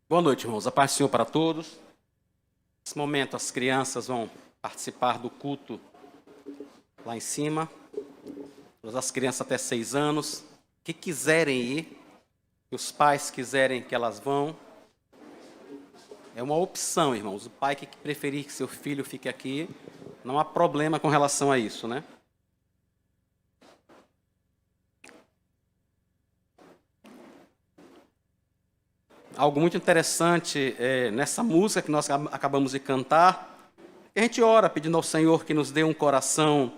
Boa noite, irmãos. A paz do Senhor para todos. Nesse momento, as crianças vão participar do culto lá em cima. Todas as crianças até 6 anos, que quiserem ir, e os pais quiserem que elas vão. É uma opção, irmãos. O pai que preferir que seu filho fique aqui, não há problema com relação a isso, né? Algo muito interessante nessa música que nós acabamos de cantar, a gente ora pedindo ao Senhor que nos dê um coração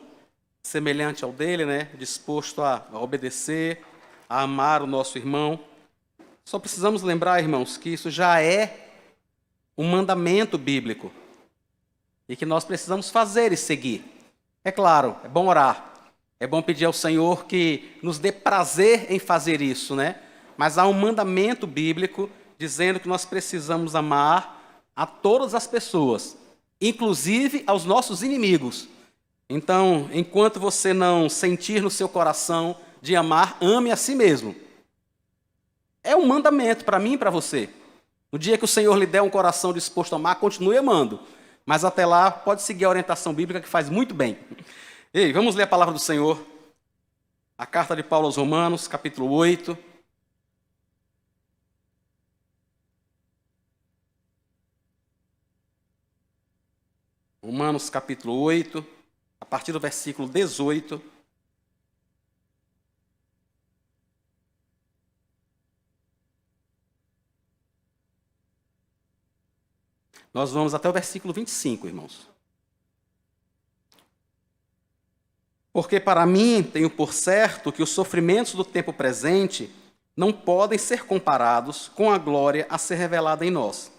semelhante ao dele, né? Disposto a obedecer, a amar o nosso irmão. Só precisamos lembrar, irmãos, que isso já é um mandamento bíblico e que nós precisamos fazer e seguir. É claro, é bom orar, é bom pedir ao Senhor que nos dê prazer em fazer isso, né? Mas há um mandamento bíblico dizendo que nós precisamos amar a todas as pessoas, inclusive aos nossos inimigos. Então, enquanto você não sentir no seu coração de amar, ame a si mesmo. É um mandamento para mim e para você. No dia que o Senhor lhe der um coração disposto a amar, continue amando. Mas até lá, pode seguir a orientação bíblica que faz muito bem. Ei, vamos ler a palavra do Senhor. A carta de Paulo aos Romanos, capítulo 8. Romanos capítulo 8, a partir do versículo 18. Nós vamos até o versículo 25, irmãos. Porque para mim tenho por certo que os sofrimentos do tempo presente não podem ser comparados com a glória a ser revelada em nós.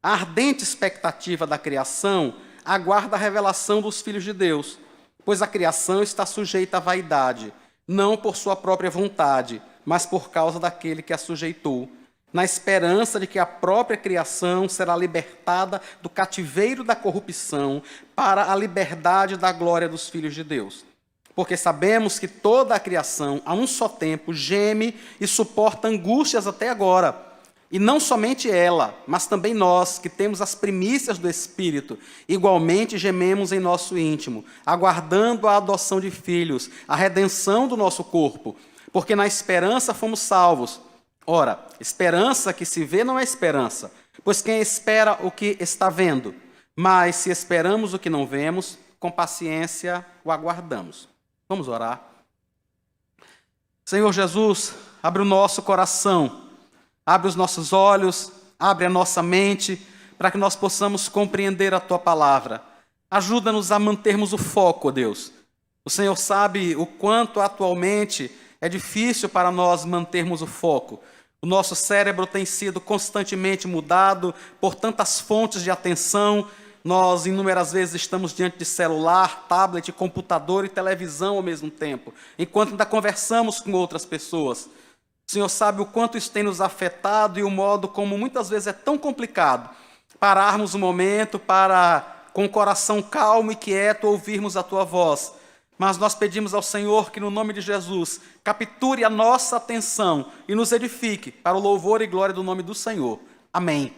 A ardente expectativa da criação aguarda a revelação dos filhos de Deus, pois a criação está sujeita à vaidade, não por sua própria vontade, mas por causa daquele que a sujeitou, na esperança de que a própria criação será libertada do cativeiro da corrupção para a liberdade da glória dos filhos de Deus. Porque sabemos que toda a criação, a um só tempo, geme e suporta angústias até agora. E não somente ela, mas também nós, que temos as primícias do Espírito, igualmente gememos em nosso íntimo, aguardando a adoção de filhos, a redenção do nosso corpo, porque na esperança fomos salvos. Ora, esperança que se vê não é esperança, pois quem espera o que está vendo? Mas se esperamos o que não vemos, com paciência o aguardamos. Vamos orar. Senhor Jesus, abre o nosso coração, abre os nossos olhos, abre a nossa mente, para que nós possamos compreender a Tua palavra. Ajuda-nos a mantermos o foco, ó Deus. O Senhor sabe o quanto atualmente é difícil para nós mantermos o foco. O nosso cérebro tem sido constantemente mudado por tantas fontes de atenção. Nós, inúmeras vezes, estamos diante de celular, tablet, computador e televisão ao mesmo tempo, enquanto ainda conversamos com outras pessoas. O Senhor sabe o quanto isso tem nos afetado e o modo como muitas vezes é tão complicado pararmos um momento para, com o coração calmo e quieto, ouvirmos a Tua voz. Mas nós pedimos ao Senhor que, no nome de Jesus, capture a nossa atenção e nos edifique para o louvor e glória do nome do Senhor. Amém.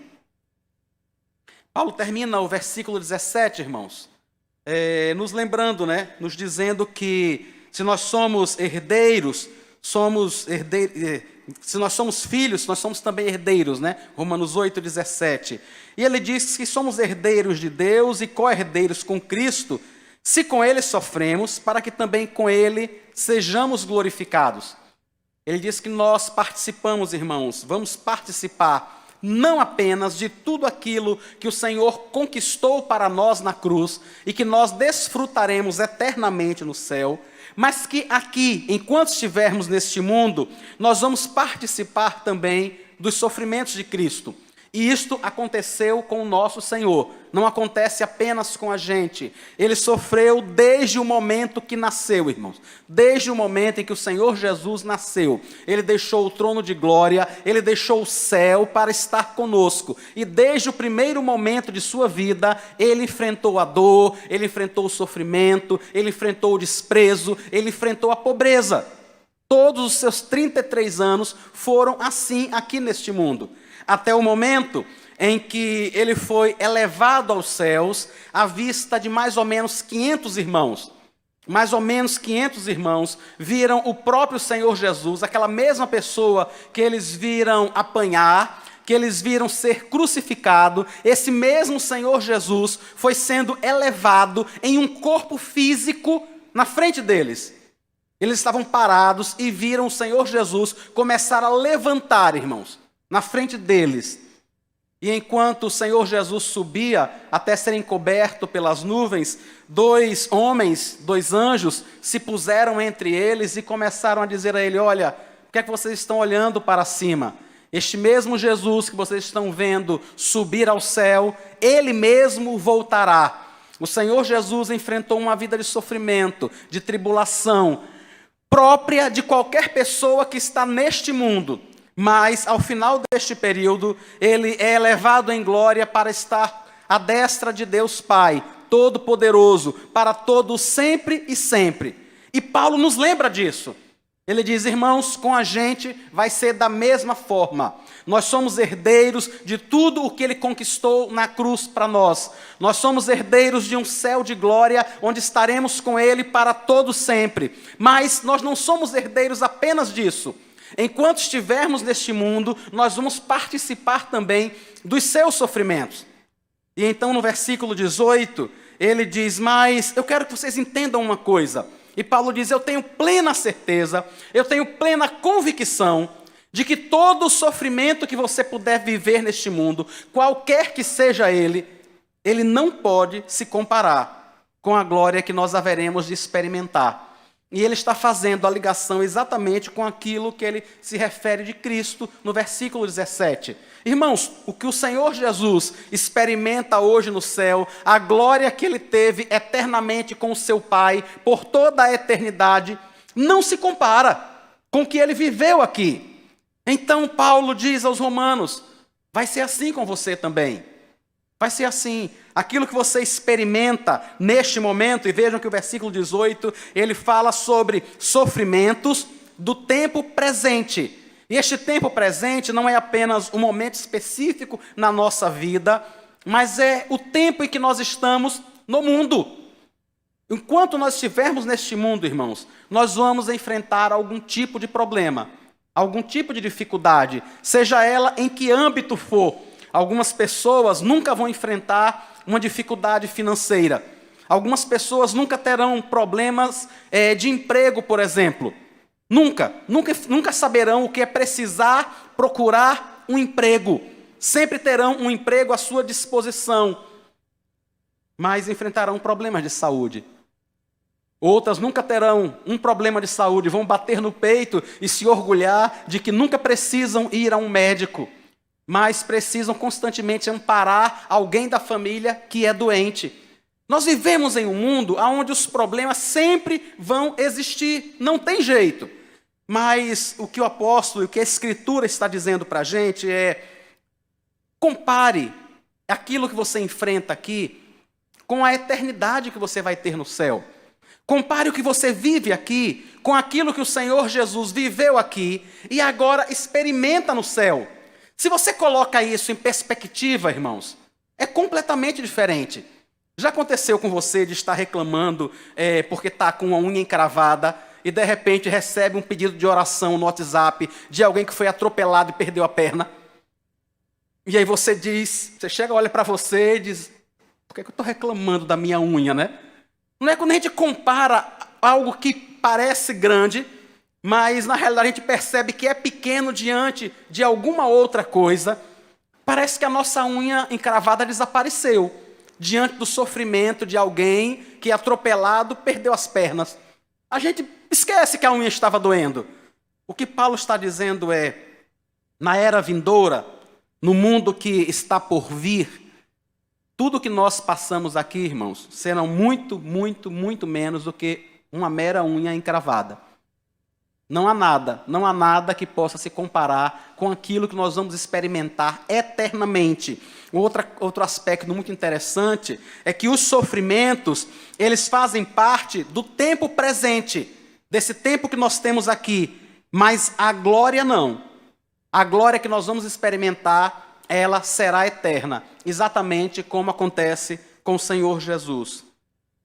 Paulo termina o versículo 17, irmãos, nos lembrando, né, nos dizendo que se nós somos herdeiros, se nós somos filhos, nós somos também herdeiros, né? Romanos 8, 17. E ele diz que somos herdeiros de Deus e co-herdeiros com Cristo, se com Ele sofremos, para que também com Ele sejamos glorificados. Ele diz que nós participamos, irmãos, vamos participar não apenas de tudo aquilo que o Senhor conquistou para nós na cruz e que nós desfrutaremos eternamente no céu, mas que aqui, enquanto estivermos neste mundo, nós vamos participar também dos sofrimentos de Cristo. E isto aconteceu com o nosso Senhor, não acontece apenas com a gente. Ele sofreu desde o momento que nasceu, irmãos. Desde o momento em que o Senhor Jesus nasceu. Ele deixou o trono de glória, ele deixou o céu para estar conosco. E desde o primeiro momento de sua vida, ele enfrentou a dor, ele enfrentou o sofrimento, ele enfrentou o desprezo, ele enfrentou a pobreza. Todos os seus 33 anos foram assim aqui neste mundo. até o momento em que ele foi elevado aos céus à vista de mais ou menos 500 irmãos. Mais ou menos 500 irmãos viram o próprio Senhor Jesus, aquela mesma pessoa que eles viram apanhar, que eles viram ser crucificado. Esse mesmo Senhor Jesus foi sendo elevado em um corpo físico na frente deles. Eles estavam parados e viram o Senhor Jesus começar a levantar, irmãos, na frente deles. E enquanto o Senhor Jesus subia até ser encoberto pelas nuvens, 2 homens, 2 anjos, se puseram entre eles e começaram a dizer a ele: olha, por que é que vocês estão olhando para cima? Este mesmo Jesus que vocês estão vendo subir ao céu, ele mesmo voltará. O Senhor Jesus enfrentou uma vida de sofrimento, de tribulação, própria de qualquer pessoa que está neste mundo. Mas, ao final deste período, ele é elevado em glória para estar à destra de Deus Pai, Todo-Poderoso, para todos sempre e sempre. E Paulo nos lembra disso. Ele diz: irmãos, com a gente vai ser da mesma forma. Nós somos herdeiros de tudo o que ele conquistou na cruz para nós. Nós somos herdeiros de um céu de glória, onde estaremos com ele para todo sempre. Mas nós não somos herdeiros apenas disso. Enquanto estivermos neste mundo, nós vamos participar também dos seus sofrimentos. E então no versículo 18, ele diz: mas eu quero que vocês entendam uma coisa. E Paulo diz: eu tenho plena certeza, eu tenho plena convicção de que todo o sofrimento que você puder viver neste mundo, qualquer que seja ele não pode se comparar com a glória que nós haveremos de experimentar. E ele está fazendo a ligação exatamente com aquilo que ele se refere de Cristo no versículo 17. Irmãos, o que o Senhor Jesus experimenta hoje no céu, a glória que ele teve eternamente com o seu Pai, por toda a eternidade, não se compara com o que ele viveu aqui. Então Paulo diz aos romanos: vai ser assim com você também. Vai ser assim. Aquilo que você experimenta neste momento, e vejam que o versículo 18, ele fala sobre sofrimentos do tempo presente. E este tempo presente não é apenas um momento específico na nossa vida, mas é o tempo em que nós estamos no mundo. Enquanto nós estivermos neste mundo, irmãos, nós vamos enfrentar algum tipo de problema, algum tipo de dificuldade, seja ela em que âmbito for. Algumas pessoas nunca vão enfrentar uma dificuldade financeira. Algumas pessoas nunca terão problemas de emprego, por exemplo. Nunca saberão o que é precisar procurar um emprego. Sempre terão um emprego à sua disposição. Mas enfrentarão problemas de saúde. Outras nunca terão um problema de saúde, vão bater no peito e se orgulhar de que nunca precisam ir a um médico, mas precisam constantemente amparar alguém da família que é doente. Nós vivemos em um mundo onde os problemas sempre vão existir, não tem jeito. Mas o que o apóstolo e o que a Escritura está dizendo para a gente é: compare aquilo que você enfrenta aqui com a eternidade que você vai ter no céu. Compare o que você vive aqui com aquilo que o Senhor Jesus viveu aqui e agora experimenta no céu. Se você coloca isso em perspectiva, irmãos, é completamente diferente. Já aconteceu com você de estar reclamando porque está com uma unha encravada e de repente recebe um pedido de oração no WhatsApp de alguém que foi atropelado e perdeu a perna? E aí você chega, olha para você e diz: por que eu estou reclamando da minha unha, né? Não é quando a gente compara algo que parece grande, mas na realidade a gente percebe que é pequeno diante de alguma outra coisa. Parece que a nossa unha encravada desapareceu diante do sofrimento de alguém que, atropelado, perdeu as pernas. A gente esquece que a unha estava doendo. O que Paulo está dizendo é: na era vindoura, no mundo que está por vir, tudo que nós passamos aqui, irmãos, serão muito, muito, muito menos do que uma mera unha encravada. Não há nada que possa se comparar com aquilo que nós vamos experimentar eternamente. Outro aspecto muito interessante é que os sofrimentos, eles fazem parte do tempo presente, desse tempo que nós temos aqui, mas a glória não. A glória que nós vamos experimentar, ela será eterna, exatamente como acontece com o Senhor Jesus.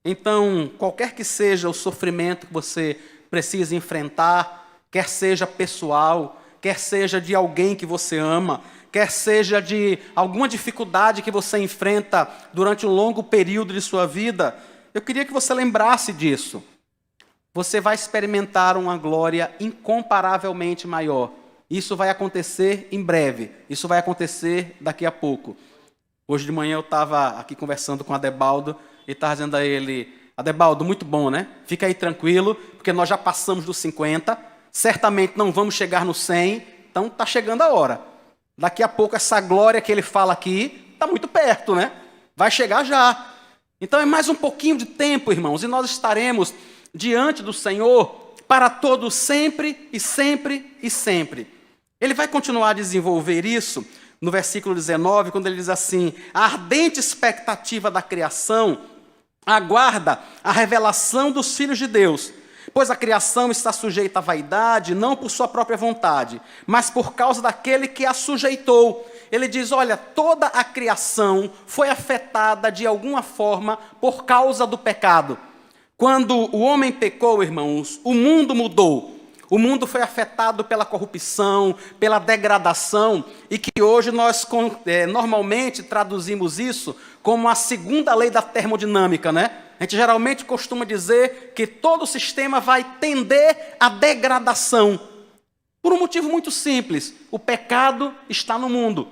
Então, qualquer que seja o sofrimento que você precisa enfrentar, quer seja pessoal, quer seja de alguém que você ama, quer seja de alguma dificuldade que você enfrenta durante um longo período de sua vida, eu queria que você lembrasse disso. Você vai experimentar uma glória incomparavelmente maior. Isso vai acontecer em breve. Isso vai acontecer daqui a pouco. Hoje de manhã eu estava aqui conversando com o Adebaldo e estava dizendo a ele: Adebaldo, muito bom, né? Fica aí tranquilo, porque nós já passamos dos 50, certamente não vamos chegar no 100, então está chegando a hora. Daqui a pouco essa glória que ele fala aqui está muito perto, né? Vai chegar já. Então é mais um pouquinho de tempo, irmãos, e nós estaremos diante do Senhor para todo sempre e sempre e sempre. Ele vai continuar a desenvolver isso no versículo 19, quando ele diz assim: a ardente expectativa da criação aguarda a revelação dos filhos de Deus, pois a criação está sujeita à vaidade, não por sua própria vontade, mas por causa daquele que a sujeitou. Ele diz, olha, toda a criação foi afetada de alguma forma por causa do pecado. Quando o homem pecou, irmãos, o mundo mudou. O mundo foi afetado pela corrupção, pela degradação, e que hoje nós normalmente traduzimos isso como a segunda lei da termodinâmica, né? A gente geralmente costuma dizer que todo o sistema vai tender à degradação. Por um motivo muito simples: o pecado está no mundo.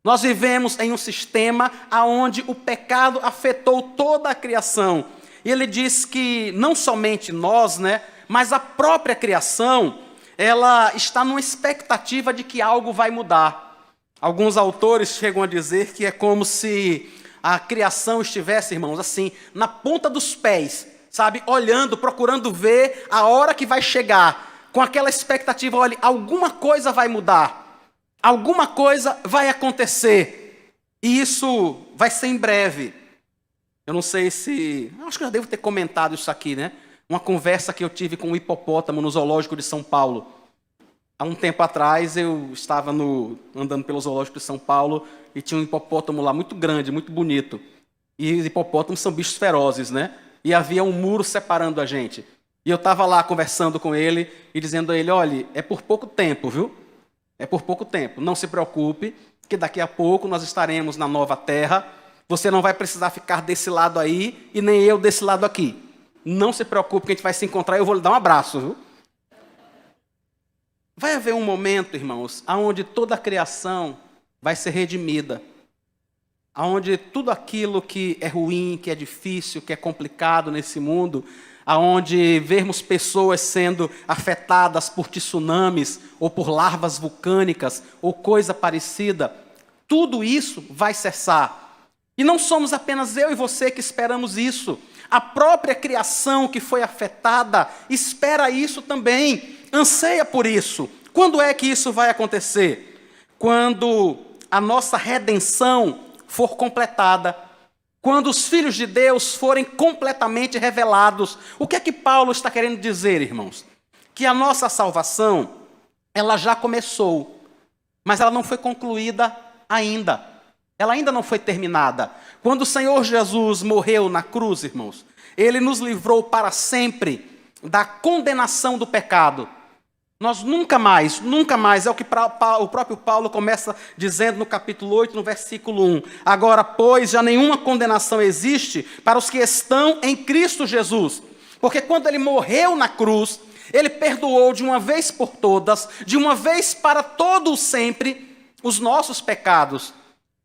Nós vivemos em um sistema onde o pecado afetou toda a criação. E ele diz que não somente nós, né, mas a própria criação, ela está numa expectativa de que algo vai mudar. Alguns autores chegam a dizer que é como se a criação estivesse, irmãos, assim, na ponta dos pés, sabe, olhando, procurando ver a hora que vai chegar, com aquela expectativa, olha, alguma coisa vai mudar, alguma coisa vai acontecer, e isso vai ser em breve. Eu não sei se... acho que eu já devo ter comentado isso aqui, né? Uma conversa que eu tive com um hipopótamo no zoológico de São Paulo. Há um tempo atrás, eu estava andando pelo zoológico de São Paulo e tinha um hipopótamo lá muito grande, muito bonito. E os hipopótamos são bichos ferozes, né? E havia um muro separando a gente. E eu estava lá conversando com ele e dizendo a ele, olha, é por pouco tempo, viu? É por pouco tempo. Não se preocupe, que daqui a pouco nós estaremos na nova terra. Você não vai precisar ficar desse lado aí e nem eu desse lado aqui. Não se preocupe que a gente vai se encontrar e eu vou lhe dar um abraço, viu? Vai haver um momento, irmãos, onde toda a criação vai ser redimida. Onde tudo aquilo que é ruim, que é difícil, que é complicado nesse mundo, onde vermos pessoas sendo afetadas por tsunamis ou por larvas vulcânicas ou coisa parecida, tudo isso vai cessar. E não somos apenas eu e você que esperamos isso. A própria criação que foi afetada espera isso também, anseia por isso. Quando é que isso vai acontecer? Quando a nossa redenção for completada, quando os filhos de Deus forem completamente revelados. O que é que Paulo está querendo dizer, irmãos? Que a nossa salvação, ela já começou, mas ela não foi concluída ainda. Ela ainda não foi terminada. Quando o Senhor Jesus morreu na cruz, irmãos, Ele nos livrou para sempre da condenação do pecado. Nós nunca mais, é o que o próprio Paulo começa dizendo no capítulo 8, no versículo 1. Agora, pois, já nenhuma condenação existe para os que estão em Cristo Jesus. Porque quando Ele morreu na cruz, Ele perdoou de uma vez por todas, de uma vez para todo o sempre, os nossos pecados.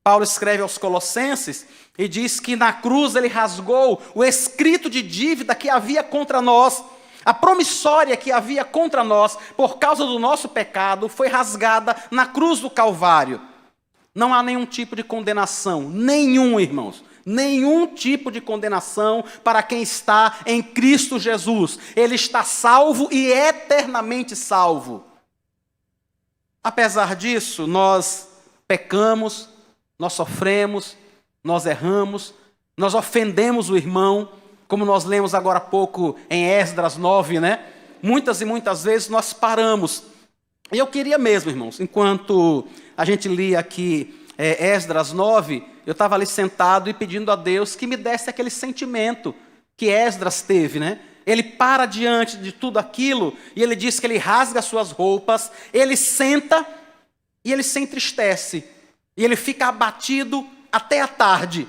Paulo escreve aos Colossenses e diz que na cruz ele rasgou o escrito de dívida que havia contra nós. A promissória que havia contra nós, por causa do nosso pecado, foi rasgada na cruz do Calvário. Não há nenhum tipo de condenação, nenhum, irmãos, nenhum tipo de condenação para quem está em Cristo Jesus. Ele está salvo e eternamente salvo. Apesar disso, nós pecamos, nós sofremos, nós erramos, nós ofendemos o irmão, como nós lemos agora há pouco em Esdras 9, né? Muitas e muitas vezes nós paramos E eu queria mesmo, irmãos, enquanto a gente lia aqui Esdras 9, eu estava ali sentado e pedindo a Deus que me desse aquele sentimento que Esdras teve, né? Ele para diante de tudo aquilo e ele diz que ele rasga suas roupas, ele senta e ele se entristece. E ele fica abatido até a tarde.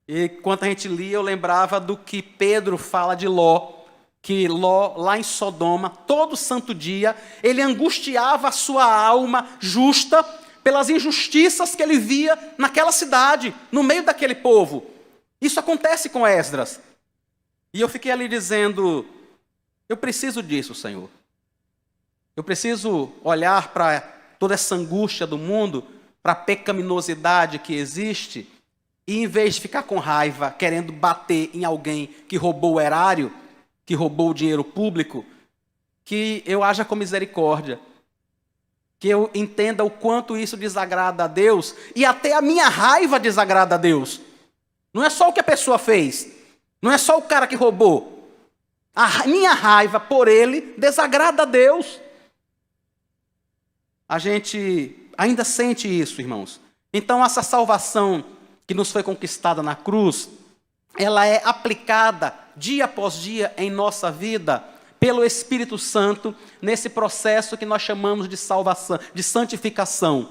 E enquanto a gente lia, eu lembrava do que Pedro fala de Ló, que Ló, lá em Sodoma, todo santo dia, ele angustiava a sua alma justa pelas injustiças que ele via naquela cidade, no meio daquele povo. Isso acontece com Esdras. E eu fiquei ali dizendo, eu preciso disso, Senhor. Eu preciso olhar para toda essa angústia do mundo, para a pecaminosidade que existe, e em vez de ficar com raiva, querendo bater em alguém que roubou o erário, que roubou o dinheiro público, que eu haja com misericórdia, que eu entenda o quanto isso desagrada a Deus, e até a minha raiva desagrada a Deus. Não é só o que a pessoa fez, não é só o cara que roubou. A minha raiva por ele desagrada a Deus. A gente ainda sente isso, irmãos. Então, essa salvação que nos foi conquistada na cruz, ela é aplicada dia após dia em nossa vida pelo Espírito Santo nesse processo que nós chamamos de salvação, de santificação.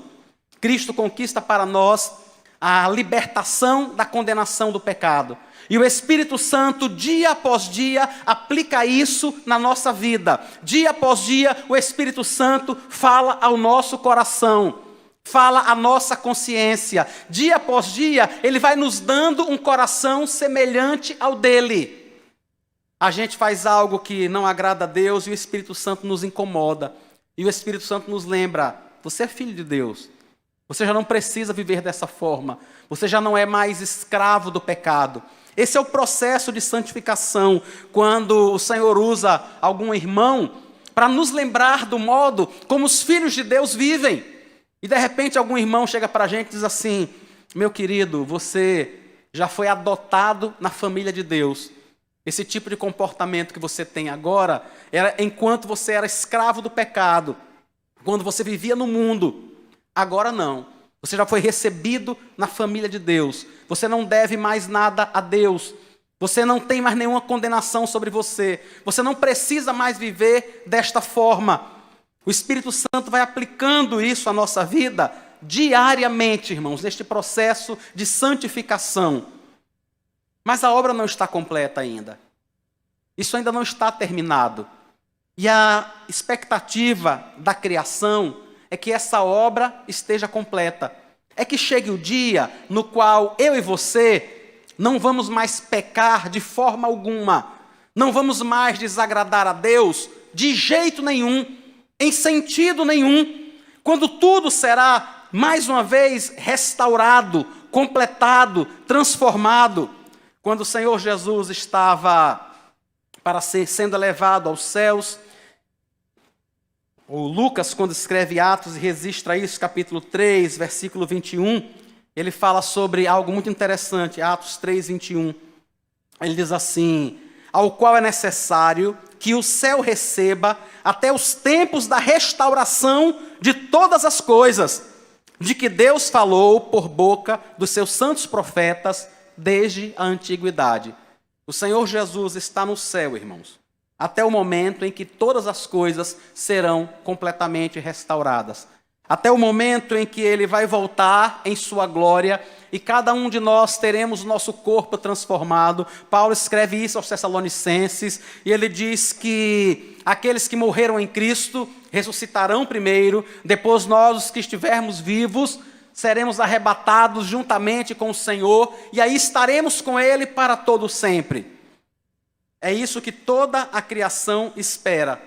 Cristo conquista para nós a libertação da condenação do pecado. E o Espírito Santo, dia após dia, aplica isso na nossa vida. Dia após dia, o Espírito Santo fala ao nosso coração, fala à nossa consciência. Dia após dia, ele vai nos dando um coração semelhante ao dele. A gente faz algo que não agrada a Deus e o Espírito Santo nos incomoda. E o Espírito Santo nos lembra, você é filho de Deus. Você já não precisa viver dessa forma. Você já não é mais escravo do pecado. Esse é o processo de santificação, quando o Senhor usa algum irmão para nos lembrar do modo como os filhos de Deus vivem. E de repente algum irmão chega para a gente e diz assim, meu querido, você já foi adotado na família de Deus. Esse tipo de comportamento que você tem agora, era enquanto você era escravo do pecado, quando você vivia no mundo. Agora não. Você já foi recebido na família de Deus. Você não deve mais nada a Deus. Você não tem mais nenhuma condenação sobre você. Você não precisa mais viver desta forma. O Espírito Santo vai aplicando isso à nossa vida diariamente, irmãos, neste processo de santificação. Mas a obra não está completa ainda. Isso ainda não está terminado. E a expectativa da criação é que essa obra esteja completa. É que chegue o dia no qual eu e você não vamos mais pecar de forma alguma. Não vamos mais desagradar a Deus de jeito nenhum, em sentido nenhum. Quando tudo será, mais uma vez, restaurado, completado, transformado. Quando o Senhor Jesus estava para sendo elevado aos céus, o Lucas, quando escreve Atos e registra isso, capítulo 3, versículo 21, ele fala sobre algo muito interessante, Atos 3, 21. Ele diz assim, ao qual é necessário que o céu receba até os tempos da restauração de todas as coisas, de que Deus falou por boca dos seus santos profetas desde a antiguidade. O Senhor Jesus está no céu, irmãos, até o momento em que todas as coisas serão completamente restauradas. Até o momento em que Ele vai voltar em sua glória e cada um de nós teremos o nosso corpo transformado. Paulo escreve isso aos Tessalonicenses e ele diz que aqueles que morreram em Cristo ressuscitarão primeiro, depois nós, os que estivermos vivos, seremos arrebatados juntamente com o Senhor e aí estaremos com Ele para todo sempre. É isso que toda a criação espera,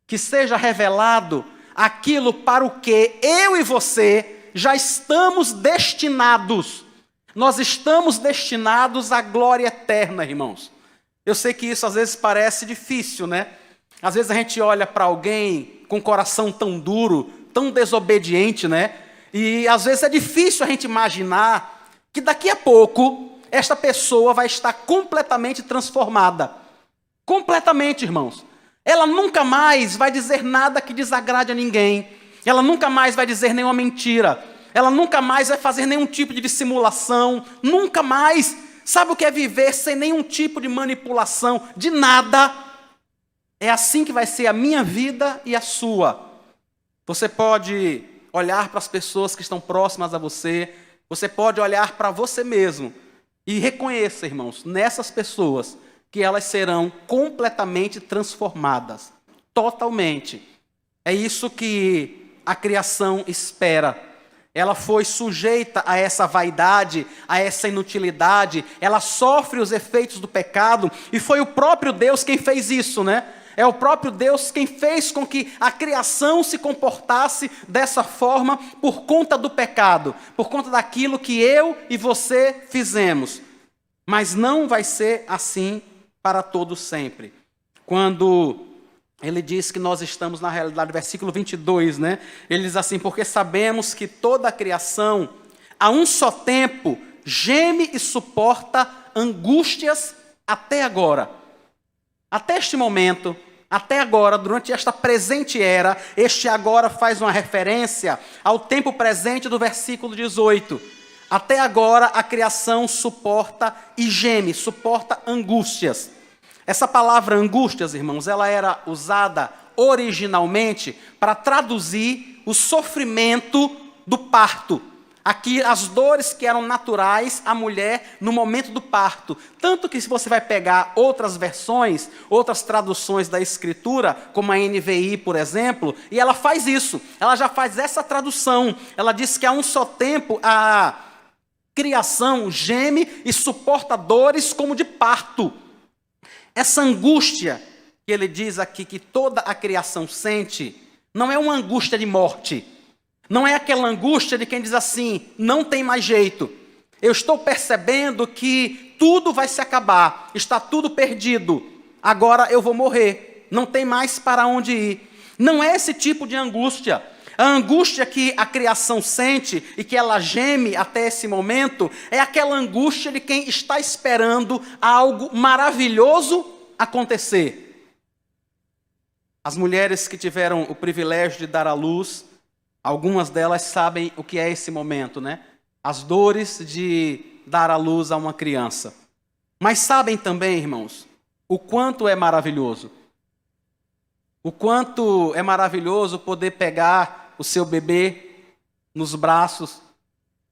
que seja revelado aquilo para o que eu e você já estamos destinados. Nós estamos destinados à glória eterna, irmãos. Eu sei que isso às vezes parece difícil, né? Às vezes a gente olha para alguém com o coração tão duro, tão desobediente, né? E às vezes é difícil a gente imaginar que daqui a pouco esta pessoa vai estar completamente transformada. Completamente, irmãos. Ela nunca mais vai dizer nada que desagrade a ninguém. Ela nunca mais vai dizer nenhuma mentira. Ela nunca mais vai fazer nenhum tipo de dissimulação. Nunca mais. Sabe o que é viver sem nenhum tipo de manipulação? De nada. É assim que vai ser a minha vida e a sua. Você pode olhar para as pessoas que estão próximas a você. Você pode olhar para você mesmo. E reconheça, irmãos, nessas pessoas, que elas serão completamente transformadas. Totalmente. É isso que a criação espera. Ela foi sujeita a essa vaidade, a essa inutilidade. Ela sofre os efeitos do pecado. E foi o próprio Deus quem fez isso, né? É o próprio Deus quem fez com que a criação se comportasse dessa forma por conta do pecado, por conta daquilo que eu e você fizemos. Mas não vai ser assim para todo sempre. Quando ele diz que nós estamos na realidade, versículo 22, né? Ele diz assim, porque sabemos que toda a criação, a um só tempo, geme e suporta angústias até agora. Até este momento, até agora, durante esta presente era, este agora faz uma referência ao tempo presente do versículo 18. Até agora a criação suporta e geme, suporta angústias. Essa palavra angústias, irmãos, ela era usada originalmente para traduzir o sofrimento do parto. Aqui, as dores que eram naturais à mulher no momento do parto. Tanto que se você vai pegar outras versões, outras traduções da Escritura, como a NVI, por exemplo, e ela faz isso. Ela já faz essa tradução. Ela diz que a um só tempo a criação geme e suporta dores como de parto. Essa angústia que ele diz aqui que toda a criação sente, não é uma angústia de morte. Não é aquela angústia de quem diz assim, não tem mais jeito. Eu estou percebendo que tudo vai se acabar, está tudo perdido. Agora eu vou morrer, não tem mais para onde ir. Não é esse tipo de angústia. A angústia que a criação sente e que ela geme até esse momento é aquela angústia de quem está esperando algo maravilhoso acontecer. As mulheres que tiveram o privilégio de dar à luz, algumas delas sabem o que é esse momento, né? As dores de dar à luz a uma criança. Mas sabem também, irmãos, o quanto é maravilhoso. O quanto é maravilhoso poder pegar o seu bebê nos braços,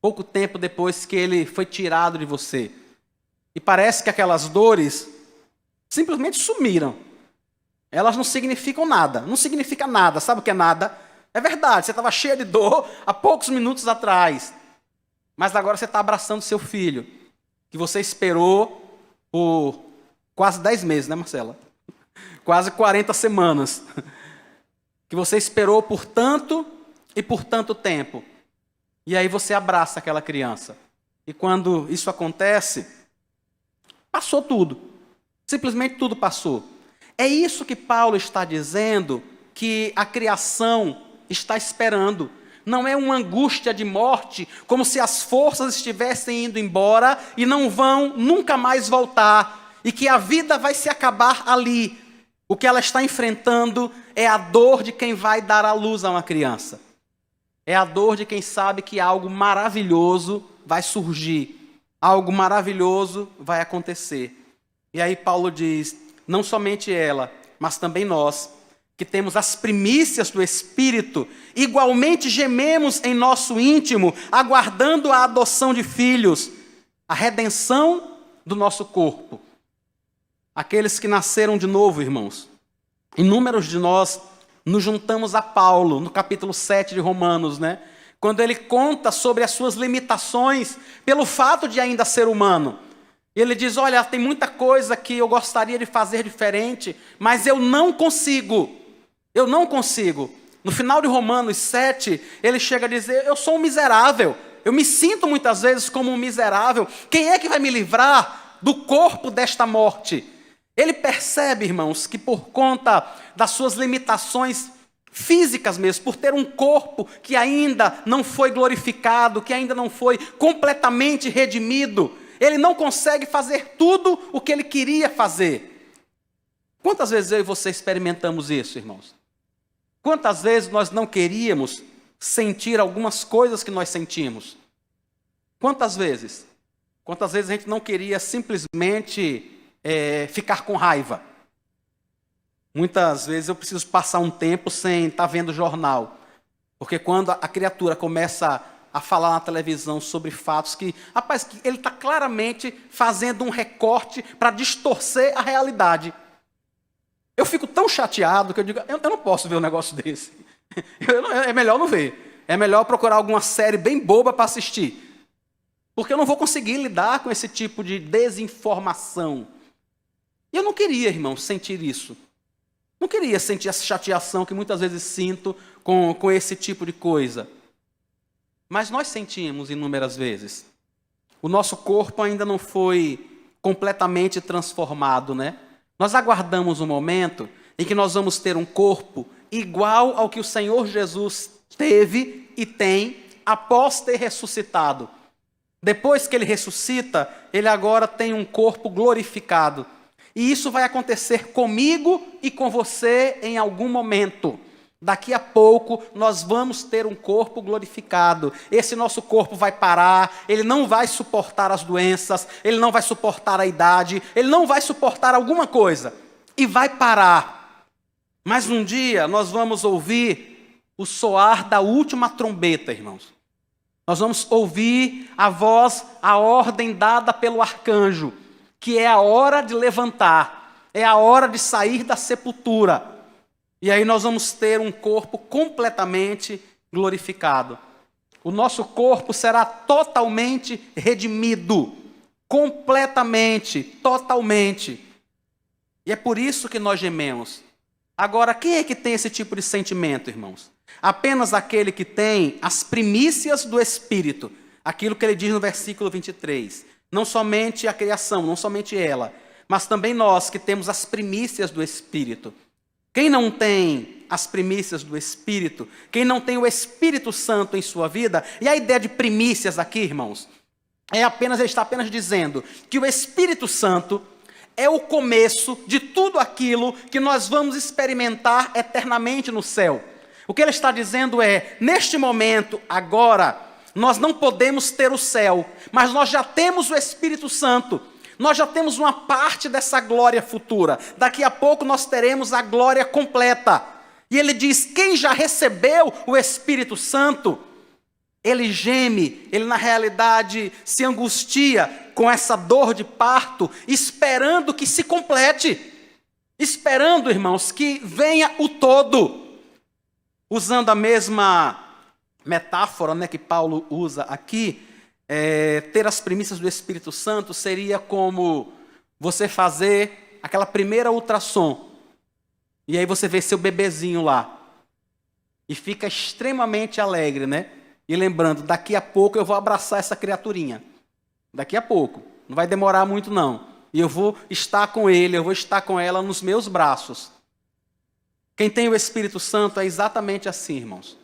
pouco tempo depois que ele foi tirado de você. E parece que aquelas dores simplesmente sumiram. Elas não significam nada, não significa nada. Sabe o que é nada? É verdade, você estava cheia de dor há poucos minutos atrás. Mas agora você está abraçando seu filho, que você esperou por quase 10 meses, né, Marcela? Quase 40 semanas. Que você esperou por tanto e por tanto tempo. E aí você abraça aquela criança. E quando isso acontece, passou tudo. Simplesmente tudo passou. É isso que Paulo está dizendo que a criação está esperando. Não é uma angústia de morte, como se as forças estivessem indo embora e não vão nunca mais voltar. E que a vida vai se acabar ali. O que ela está enfrentando é a dor de quem vai dar à luz a uma criança. É a dor de quem sabe que algo maravilhoso vai surgir. Algo maravilhoso vai acontecer. E aí Paulo diz, não somente ela, mas também nós, que temos as primícias do Espírito, igualmente gememos em nosso íntimo, aguardando a adoção de filhos, a redenção do nosso corpo. Aqueles que nasceram de novo, irmãos, inúmeros de nós nos juntamos a Paulo, no capítulo 7 de Romanos, né? Quando ele conta sobre as suas limitações, pelo fato de ainda ser humano. Ele diz, olha, tem muita coisa que eu gostaria de fazer diferente, mas eu não consigo. Eu não consigo. No final de Romanos 7, ele chega a dizer, eu sou um miserável. Eu me sinto muitas vezes como um miserável. Quem é que vai me livrar do corpo desta morte? Ele percebe, irmãos, que por conta das suas limitações físicas mesmo, por ter um corpo que ainda não foi glorificado, que ainda não foi completamente redimido, ele não consegue fazer tudo o que ele queria fazer. Quantas vezes eu e você experimentamos isso, irmãos? Quantas vezes nós não queríamos sentir algumas coisas que nós sentimos? Quantas vezes? Quantas vezes a gente não queria simplesmente ficar com raiva? Muitas vezes eu preciso passar um tempo sem estar vendo jornal. Porque quando a criatura começa a falar na televisão sobre fatos que, rapaz, que ele está claramente fazendo um recorte para distorcer a realidade. Eu fico tão chateado que eu digo, eu não posso ver um negócio desse. É melhor não ver. É melhor procurar alguma série bem boba para assistir. Porque eu não vou conseguir lidar com esse tipo de desinformação. E eu não queria, irmão, sentir isso. Não queria sentir essa chateação que muitas vezes sinto com esse tipo de coisa. Mas nós sentimos inúmeras vezes. O nosso corpo ainda não foi completamente transformado, né? Nós aguardamos um momento em que nós vamos ter um corpo igual ao que o Senhor Jesus teve e tem após ter ressuscitado. Depois que ele ressuscita, ele agora tem um corpo glorificado. E isso vai acontecer comigo e com você em algum momento. Daqui a pouco nós vamos ter um corpo glorificado. Esse nosso corpo vai parar, ele não vai suportar as doenças, ele não vai suportar a idade, ele não vai suportar alguma coisa. E vai parar. Mas um dia nós vamos ouvir o soar da última trombeta, irmãos. Nós vamos ouvir a voz, a ordem dada pelo arcanjo, que é a hora de levantar, é a hora de sair da sepultura. E aí nós vamos ter um corpo completamente glorificado. O nosso corpo será totalmente redimido. Completamente, totalmente. E é por isso que nós gememos. Agora, quem é que tem esse tipo de sentimento, irmãos? Apenas aquele que tem as primícias do Espírito. Aquilo que ele diz no versículo 23. Não somente a criação, não somente ela, mas também nós que temos as primícias do Espírito. Quem não tem as primícias do Espírito, quem não tem o Espírito Santo em sua vida, e a ideia de primícias aqui, irmãos, ele está apenas dizendo que o Espírito Santo é o começo de tudo aquilo que nós vamos experimentar eternamente no céu. O que ele está dizendo é, neste momento, agora, nós não podemos ter o céu, mas nós já temos o Espírito Santo. Nós já temos uma parte dessa glória futura. Daqui a pouco nós teremos a glória completa. E ele diz, quem já recebeu o Espírito Santo, ele geme, ele na realidade se angustia com essa dor de parto, esperando que se complete. Esperando, irmãos, que venha o todo. Usando a mesma metáfora, né, que Paulo usa aqui, ter as primícias do Espírito Santo seria como você fazer aquela primeira ultrassom. E aí você vê seu bebezinho lá. E fica extremamente alegre, né? E lembrando, daqui a pouco eu vou abraçar essa criaturinha. Daqui a pouco. Não vai demorar muito, não. E eu vou estar com ele, eu vou estar com ela nos meus braços. Quem tem o Espírito Santo é exatamente assim, irmãos.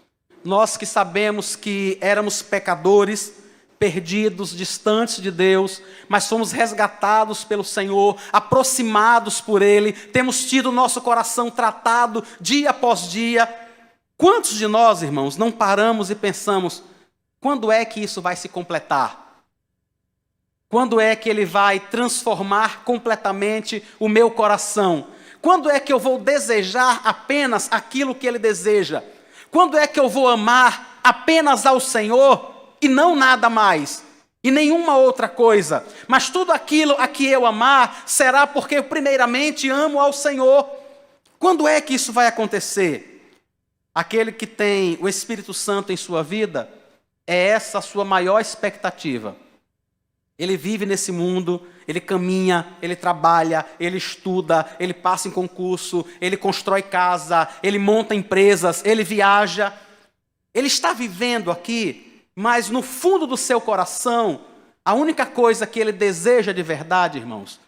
Nós que sabemos que éramos pecadores, perdidos, distantes de Deus, mas fomos resgatados pelo Senhor, aproximados por Ele, temos tido o nosso coração tratado dia após dia. Quantos de nós, irmãos, não paramos e pensamos, quando é que isso vai se completar? Quando é que Ele vai transformar completamente o meu coração? Quando é que eu vou desejar apenas aquilo que Ele deseja? Quando é que eu vou amar apenas ao Senhor e não nada mais, e nenhuma outra coisa, mas tudo aquilo a que eu amar será porque eu primeiramente amo ao Senhor. Quando é que isso vai acontecer? Aquele que tem o Espírito Santo em sua vida, é essa a sua maior expectativa. Ele vive nesse mundo, ele caminha, ele trabalha, ele estuda, ele passa em concurso, ele constrói casa, ele monta empresas, ele viaja. Ele está vivendo aqui, mas no fundo do seu coração, a única coisa que ele deseja de verdade, irmãos,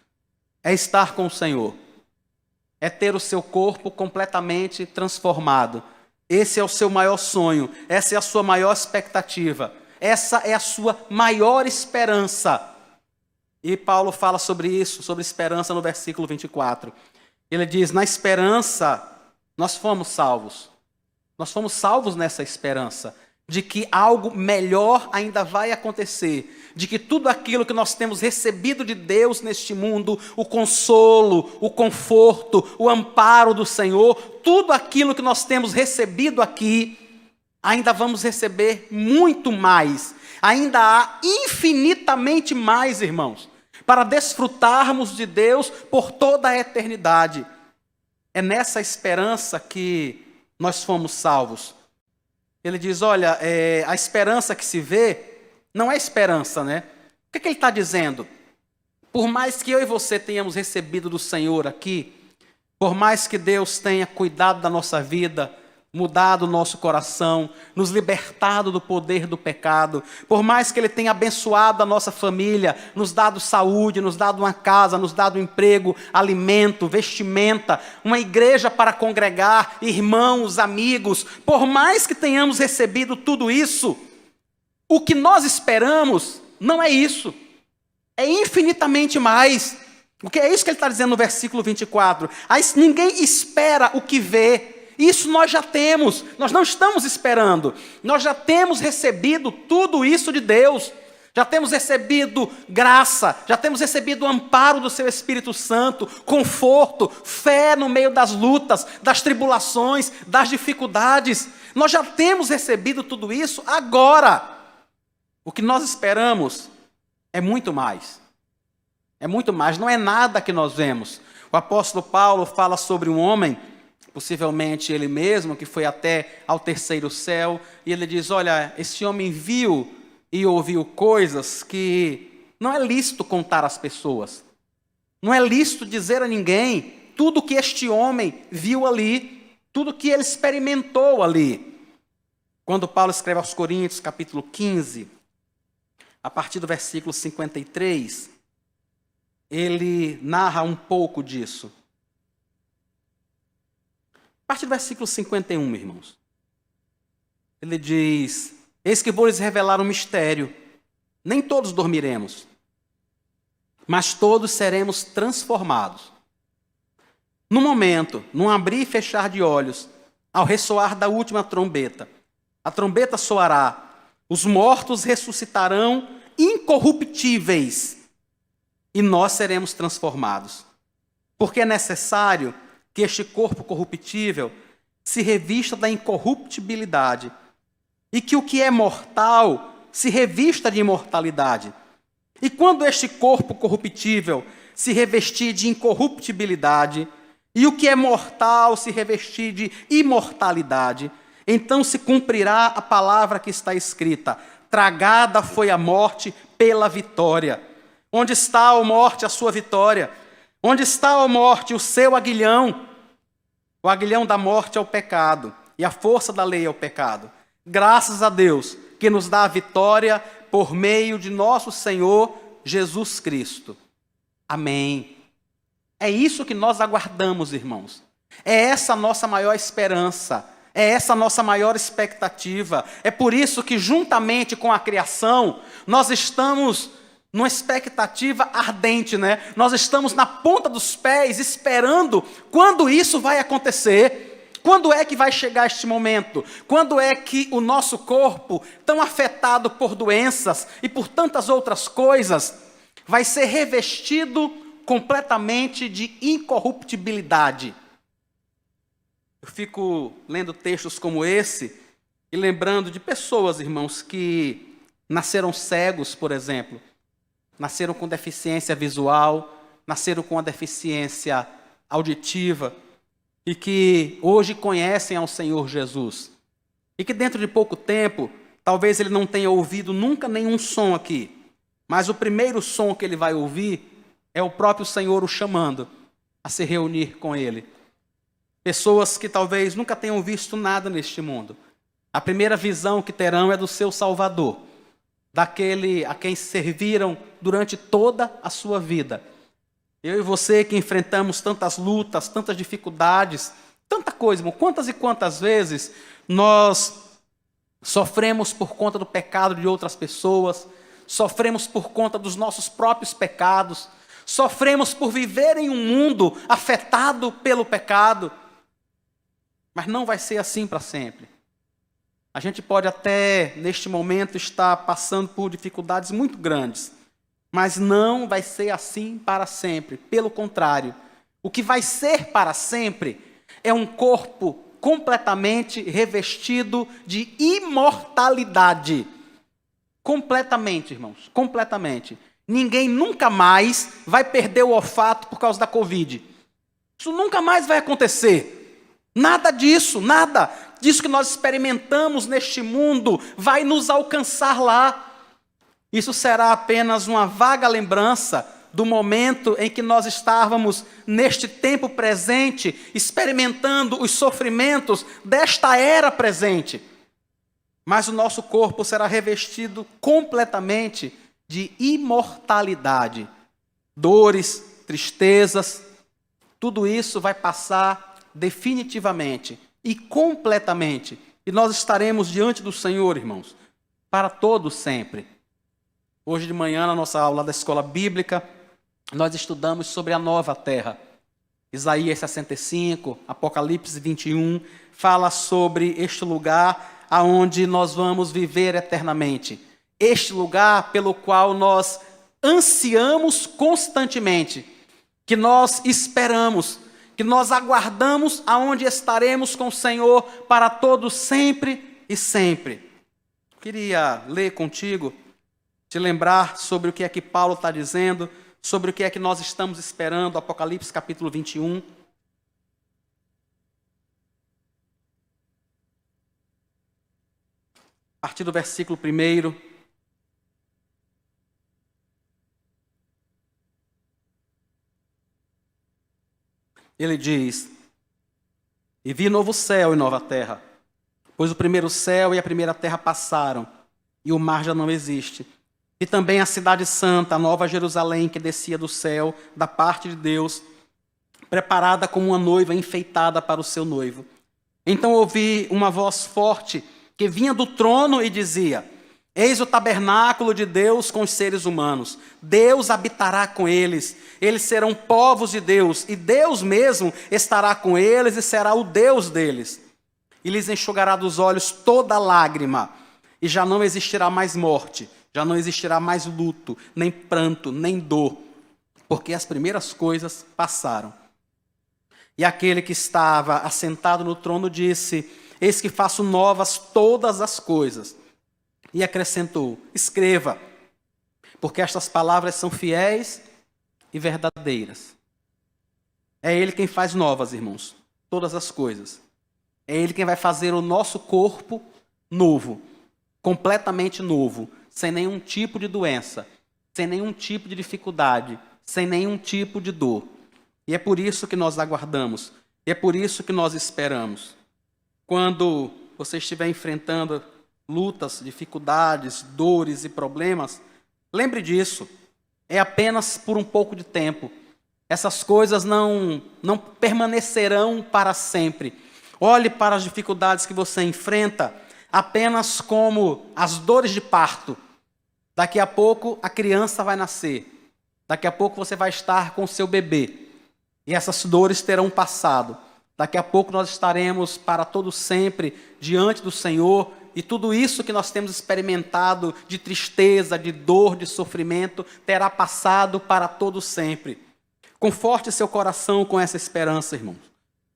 é estar com o Senhor. É ter o seu corpo completamente transformado. Esse é o seu maior sonho, essa é a sua maior expectativa, essa é a sua maior esperança. E Paulo fala sobre isso, sobre esperança no versículo 24. Ele diz, na esperança, nós fomos salvos. Nós fomos salvos nessa esperança de que algo melhor ainda vai acontecer, de que tudo aquilo que nós temos recebido de Deus neste mundo, o consolo, o conforto, o amparo do Senhor, tudo aquilo que nós temos recebido aqui, ainda vamos receber muito mais. Ainda há infinitamente mais, irmãos, para desfrutarmos de Deus por toda a eternidade. É nessa esperança que nós fomos salvos. Ele diz, olha, a esperança que se vê não é esperança, né? O que ele está dizendo? Por mais que eu e você tenhamos recebido do Senhor aqui, por mais que Deus tenha cuidado da nossa vida, mudado o nosso coração, nos libertado do poder do pecado, por mais que Ele tenha abençoado a nossa família, nos dado saúde, nos dado uma casa, nos dado emprego, alimento, vestimenta, uma igreja para congregar, irmãos, amigos, por mais que tenhamos recebido tudo isso, o que nós esperamos não é isso, é infinitamente mais. Porque é isso que ele está dizendo no versículo 24. Aí ninguém espera o que vê. Isso nós já temos, nós não estamos esperando. Nós já temos recebido tudo isso de Deus. Já temos recebido graça, já temos recebido o amparo do seu Espírito Santo, conforto, fé no meio das lutas, das tribulações, das dificuldades. Nós já temos recebido tudo isso agora. O que nós esperamos é muito mais. É muito mais, não é nada que nós vemos. O apóstolo Paulo fala sobre um homem, possivelmente ele mesmo, que foi até ao terceiro céu, e ele diz, olha, esse homem viu e ouviu coisas que não é lícito contar às pessoas. Não é lícito dizer a ninguém tudo que este homem viu ali, tudo que ele experimentou ali. Quando Paulo escreve aos Coríntios, capítulo 15, a partir do versículo 53, ele narra um pouco disso. A partir do versículo 51, irmãos, ele diz, eis que vou lhes revelar um mistério, nem todos dormiremos, mas todos seremos transformados. No momento, num abrir e fechar de olhos, ao ressoar da última trombeta, a trombeta soará, os mortos ressuscitarão incorruptíveis, e nós seremos transformados. Porque é necessário que este corpo corruptível se revista da incorruptibilidade e que o que é mortal se revista de imortalidade. E quando este corpo corruptível se revestir de incorruptibilidade e o que é mortal se revestir de imortalidade, então se cumprirá a palavra que está escrita, tragada foi a morte pela vitória. Onde está, ó morte, a sua vitória? Onde está, ó morte, o seu aguilhão? O aguilhão da morte é o pecado, e a força da lei é o pecado. Graças a Deus, que nos dá a vitória por meio de nosso Senhor Jesus Cristo. Amém. É isso que nós aguardamos, irmãos. É essa a nossa maior esperança. É essa a nossa maior expectativa. É por isso que, juntamente com a criação, nós estamos numa expectativa ardente, né? Nós estamos na ponta dos pés esperando quando isso vai acontecer. Quando é que vai chegar este momento? Quando é que o nosso corpo, tão afetado por doenças e por tantas outras coisas, vai ser revestido completamente de incorruptibilidade? Eu fico lendo textos como esse e lembrando de pessoas, irmãos, que nasceram cegos, por exemplo, nasceram com deficiência visual, nasceram com a deficiência auditiva e que hoje conhecem ao Senhor Jesus. E que dentro de pouco tempo, talvez ele não tenha ouvido nunca nenhum som aqui, mas o primeiro som que ele vai ouvir é o próprio Senhor o chamando a se reunir com ele. Pessoas que talvez nunca tenham visto nada neste mundo. A primeira visão que terão é do seu Salvador, daquele a quem serviram durante toda a sua vida. Eu e você que enfrentamos tantas lutas, tantas dificuldades, tanta coisa, irmão. Quantas e quantas vezes nós sofremos por conta do pecado de outras pessoas, sofremos por conta dos nossos próprios pecados, sofremos por viver em um mundo afetado pelo pecado, mas não vai ser assim para sempre. A gente pode até, neste momento, estar passando por dificuldades muito grandes, mas não vai ser assim para sempre. Pelo contrário, o que vai ser para sempre é um corpo completamente revestido de imortalidade. Completamente, irmãos, completamente. Ninguém nunca mais vai perder o olfato por causa da Covid. Isso nunca mais vai acontecer. Nada disso, nada disso que nós experimentamos neste mundo vai nos alcançar lá. Isso será apenas uma vaga lembrança do momento em que nós estávamos neste tempo presente, experimentando os sofrimentos desta era presente. Mas o nosso corpo será revestido completamente de imortalidade. Dores, tristezas, tudo isso vai passar definitivamente e completamente. E nós estaremos diante do Senhor, irmãos, para todo sempre. Hoje de manhã, na nossa aula da escola bíblica, nós estudamos sobre a nova terra. Isaías 65, Apocalipse 21, fala sobre este lugar aonde nós vamos viver eternamente. Este lugar pelo qual nós ansiamos constantemente, que nós esperamos, que nós aguardamos, aonde estaremos com o Senhor para todos sempre e sempre. Queria ler contigo, te lembrar sobre o que é que Paulo está dizendo, sobre o que é que nós estamos esperando, Apocalipse capítulo 21. A partir do versículo 1. Ele diz: E vi novo céu e nova terra, pois o primeiro céu e a primeira terra passaram, e o mar já não existe. E também a cidade santa, a nova Jerusalém, que descia do céu, da parte de Deus, preparada como uma noiva enfeitada para o seu noivo. Então ouvi uma voz forte, que vinha do trono e dizia: Eis o tabernáculo de Deus com os seres humanos. Deus habitará com eles. Eles serão povos de Deus, e Deus mesmo estará com eles e será o Deus deles. E lhes enxugará dos olhos toda lágrima, e já não existirá mais morte, já não existirá mais luto, nem pranto, nem dor, porque as primeiras coisas passaram. E aquele que estava assentado no trono disse: Eis que faço novas todas as coisas. E acrescentou: Escreva, porque estas palavras são fiéis e verdadeiras. É Ele quem faz novas, irmãos, todas as coisas. É Ele quem vai fazer o nosso corpo novo, completamente novo, sem nenhum tipo de doença, sem nenhum tipo de dificuldade, sem nenhum tipo de dor. E é por isso que nós aguardamos, e é por isso que nós esperamos. Quando você estiver enfrentando lutas, dificuldades, dores e problemas, lembre disso. É apenas por um pouco de tempo. Essas coisas não permanecerão para sempre. Olhe para as dificuldades que você enfrenta apenas como as dores de parto. Daqui a pouco a criança vai nascer. Daqui a pouco você vai estar com o seu bebê. E essas dores terão passado. Daqui a pouco nós estaremos para todo sempre diante do Senhor. E tudo isso que nós temos experimentado de tristeza, de dor, de sofrimento, terá passado para todo sempre. Conforte seu coração com essa esperança, irmãos.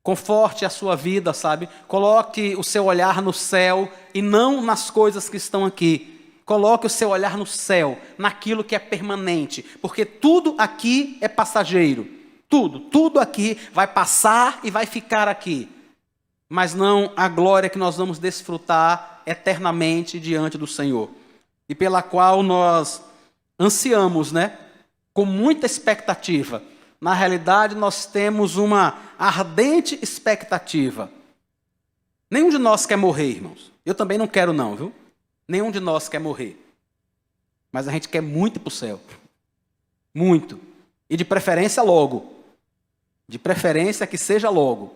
Conforte a sua vida, sabe? Coloque o seu olhar no céu e não nas coisas que estão aqui. Coloque o seu olhar no céu, naquilo que é permanente, porque tudo aqui é passageiro. Tudo aqui vai passar e vai ficar aqui. Mas não a glória que nós vamos desfrutar eternamente diante do Senhor. E pela qual nós ansiamos, né? Com muita expectativa. Na realidade, nós temos uma ardente expectativa. Nenhum de nós quer morrer, irmãos. Eu também não quero não, viu? Nenhum de nós quer morrer. Mas a gente quer muito ir para o céu. Muito. E de preferência logo. De preferência que seja logo.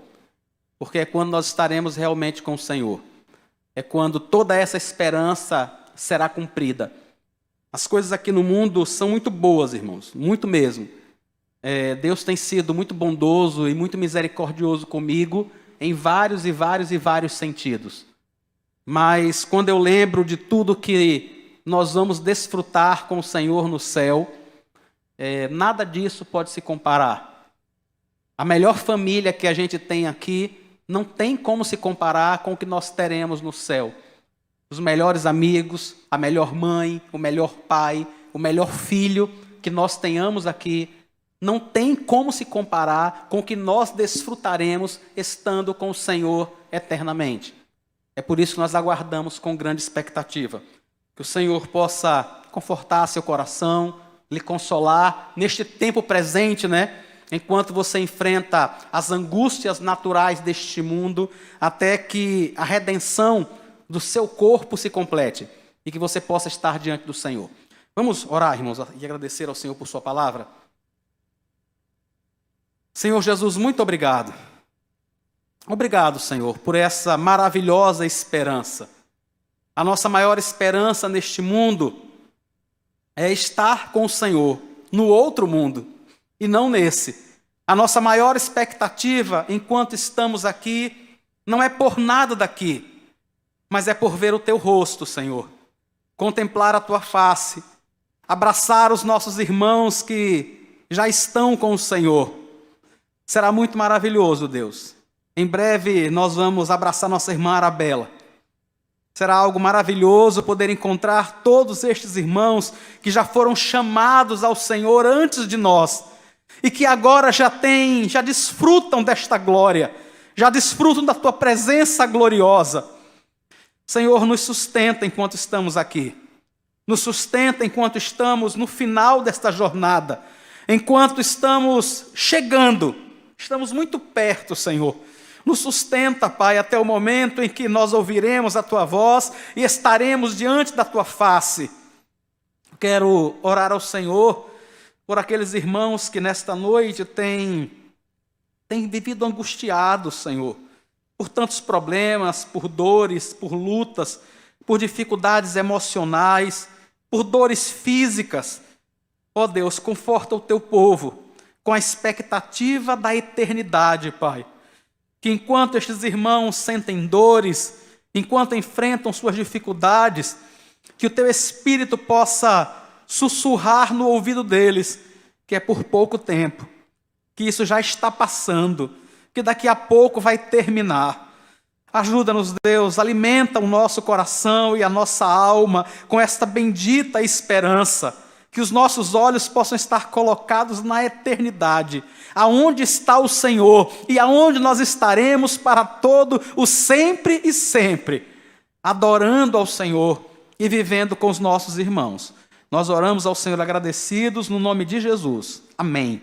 Porque é quando nós estaremos realmente com o Senhor. É quando toda essa esperança será cumprida. As coisas aqui no mundo são muito boas, irmãos. Muito mesmo. Deus tem sido muito bondoso e muito misericordioso comigo em vários e vários e vários sentidos. Mas quando eu lembro de tudo que nós vamos desfrutar com o Senhor no céu, nada disso pode se comparar. A melhor família que a gente tem aqui não tem como se comparar com o que nós teremos no céu. Os melhores amigos, a melhor mãe, o melhor pai, o melhor filho que nós tenhamos aqui, não tem como se comparar com o que nós desfrutaremos estando com o Senhor eternamente. É por isso que nós aguardamos com grande expectativa. Que o Senhor possa confortar seu coração, lhe consolar neste tempo presente, né? Enquanto você enfrenta as angústias naturais deste mundo, até que a redenção do seu corpo se complete e que você possa estar diante do Senhor. Vamos orar, irmãos, e agradecer ao Senhor por sua palavra. Senhor Jesus, muito obrigado. Obrigado, Senhor, por essa maravilhosa esperança. A nossa maior esperança neste mundo é estar com o Senhor no outro mundo e não nesse. A nossa maior expectativa enquanto estamos aqui não é por nada daqui, mas é por ver o teu rosto, Senhor, contemplar a tua face, abraçar os nossos irmãos que já estão com o Senhor. Será muito maravilhoso, Deus. Em breve nós vamos abraçar nossa irmã Arabella. Será algo maravilhoso poder encontrar todos estes irmãos que já foram chamados ao Senhor antes de nós e que agora já desfrutam desta glória, já desfrutam da tua presença gloriosa. Senhor, nos sustenta enquanto estamos aqui. Nos sustenta enquanto estamos no final desta jornada, enquanto estamos chegando. Estamos muito perto, Senhor. Nos sustenta, Pai, até o momento em que nós ouviremos a Tua voz e estaremos diante da Tua face. Quero orar ao Senhor por aqueles irmãos que nesta noite têm vivido angustiados, Senhor, por tantos problemas, por dores, por lutas, por dificuldades emocionais, por dores físicas. Ó Deus, conforta o Teu povo com a expectativa da eternidade, Pai. Que enquanto estes irmãos sentem dores, enquanto enfrentam suas dificuldades, que o Teu Espírito possa sussurrar no ouvido deles, que é por pouco tempo, que isso já está passando, que daqui a pouco vai terminar. Ajuda-nos, Deus, alimenta o nosso coração e a nossa alma com esta bendita esperança, que os nossos olhos possam estar colocados na eternidade, aonde está o Senhor e aonde nós estaremos para todo o sempre e sempre, adorando ao Senhor e vivendo com os nossos irmãos. Nós oramos ao Senhor agradecidos no nome de Jesus. Amém.